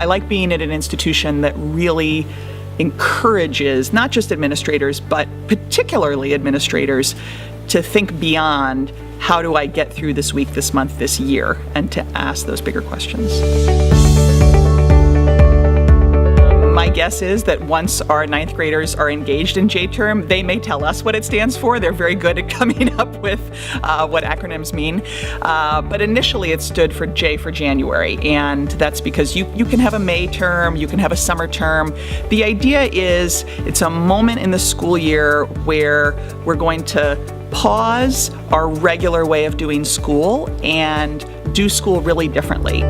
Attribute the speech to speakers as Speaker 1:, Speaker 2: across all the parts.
Speaker 1: I like being at an institution that really encourages not just administrators, but particularly administrators to think beyond how do I get through this week, this month, this year, and to ask those bigger questions. My guess is that once our ninth graders are engaged in J-term, they may tell us what it stands for. They're very good at coming up with what acronyms mean. But initially it stood for J for January, and that's because you can have a May term, you can have a summer term. The idea is it's a moment in the school year where we're going to pause our regular way of doing school and do school really differently.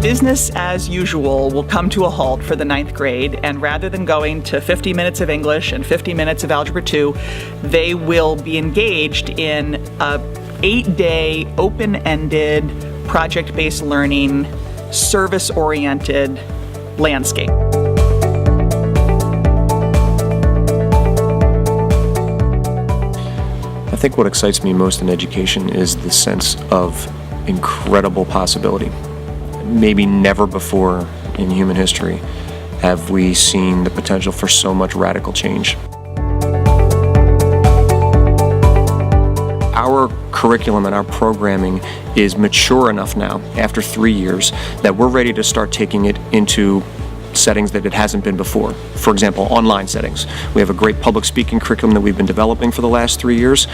Speaker 1: Business as usual will come to a halt for the ninth grade, and rather than going to 50 minutes of English and 50 minutes of Algebra 2, they will be engaged in a 8-day, open-ended, project-based learning, service-oriented landscape.
Speaker 2: I think what excites me most in education is the sense of incredible possibility. Maybe never before in human history have we seen the potential for so much radical change. Our curriculum and our programming is mature enough now, after 3 years, that we're ready to start taking it into settings that it hasn't been before. For example, online settings. We have a great public speaking curriculum that we've been developing for the last 3 years.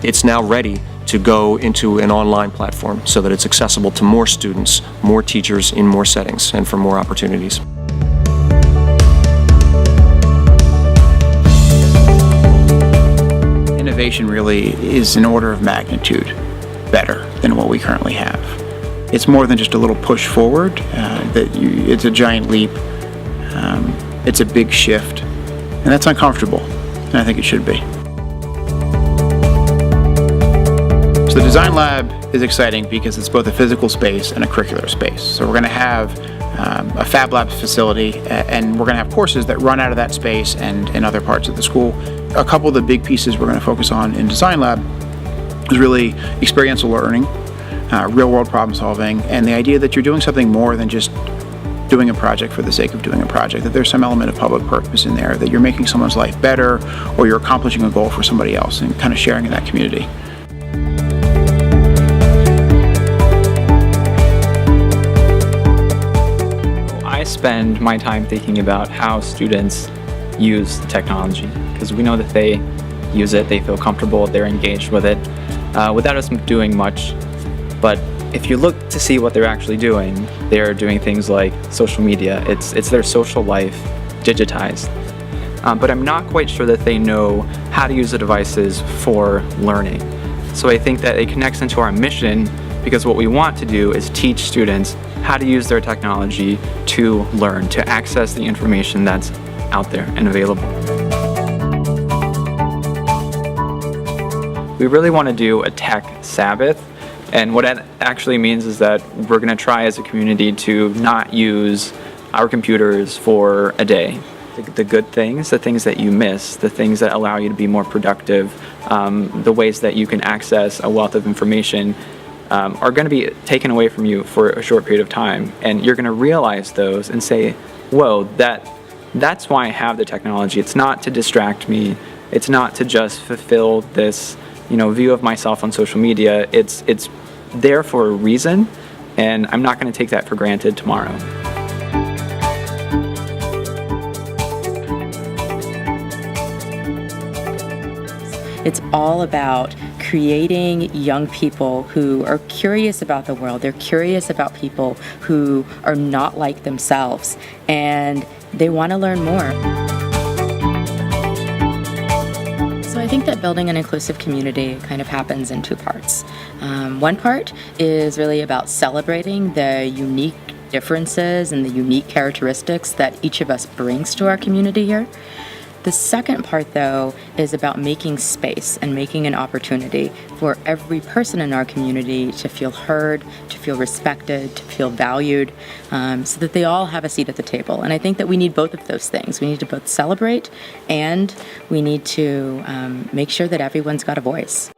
Speaker 2: It's now ready to go into an online platform so that it's accessible to more students, more teachers in more settings, and for more opportunities.
Speaker 3: Innovation really is an order of magnitude better than what we currently have. It's more than just a little push forward. It's a giant leap. It's a big shift, and that's uncomfortable, and I think it should be. So the Design Lab is exciting because it's both a physical space and a curricular space. So we're going to have a Fab Labs facility, and we're going to have courses that run out of that space and in other parts of the school. A couple of the big pieces we're going to focus on in Design Lab is really experiential learning, real-world problem solving, and the idea that you're doing something more than just doing a project for the sake of doing a project, that there's some element of public purpose in there, that you're making someone's life better, or you're accomplishing a goal for somebody else and kind of sharing in that community.
Speaker 4: I spend my time thinking about how students use technology, because we know that they use it, they feel comfortable, they're engaged with it, without us doing much. But if you look to see what they're actually doing, they're doing things like social media. It's their social life digitized. But I'm not quite sure that they know how to use the devices for learning. So I think that it connects into our mission, because what we want to do is teach students how to use their technology to learn, to access the information that's out there and available. We really want to do a tech Sabbath. And what that actually means is that we're going to try as a community to not use our computers for a day. The good things, the things that you miss, the things that allow you to be more productive, the ways that you can access a wealth of information are going to be taken away from you for a short period of time. And you're going to realize those and say, whoa, that's why I have the technology. It's not to distract me. It's not to just fulfill this view of myself on social media. It's there for a reason, and I'm not going to take that for granted tomorrow.
Speaker 5: It's all about creating young people who are curious about the world. They're curious about people who are not like themselves, and they want to learn more. So I think that building an inclusive community kind of happens in two parts. One part is really about celebrating the unique differences and the unique characteristics that each of us brings to our community here. The second part, though, is about making space and making an opportunity for every person in our community to feel heard, to feel respected, to feel valued, so that they all have a seat at the table. And I think that we need both of those things. We need to both celebrate, and we need to make sure that everyone's got a voice.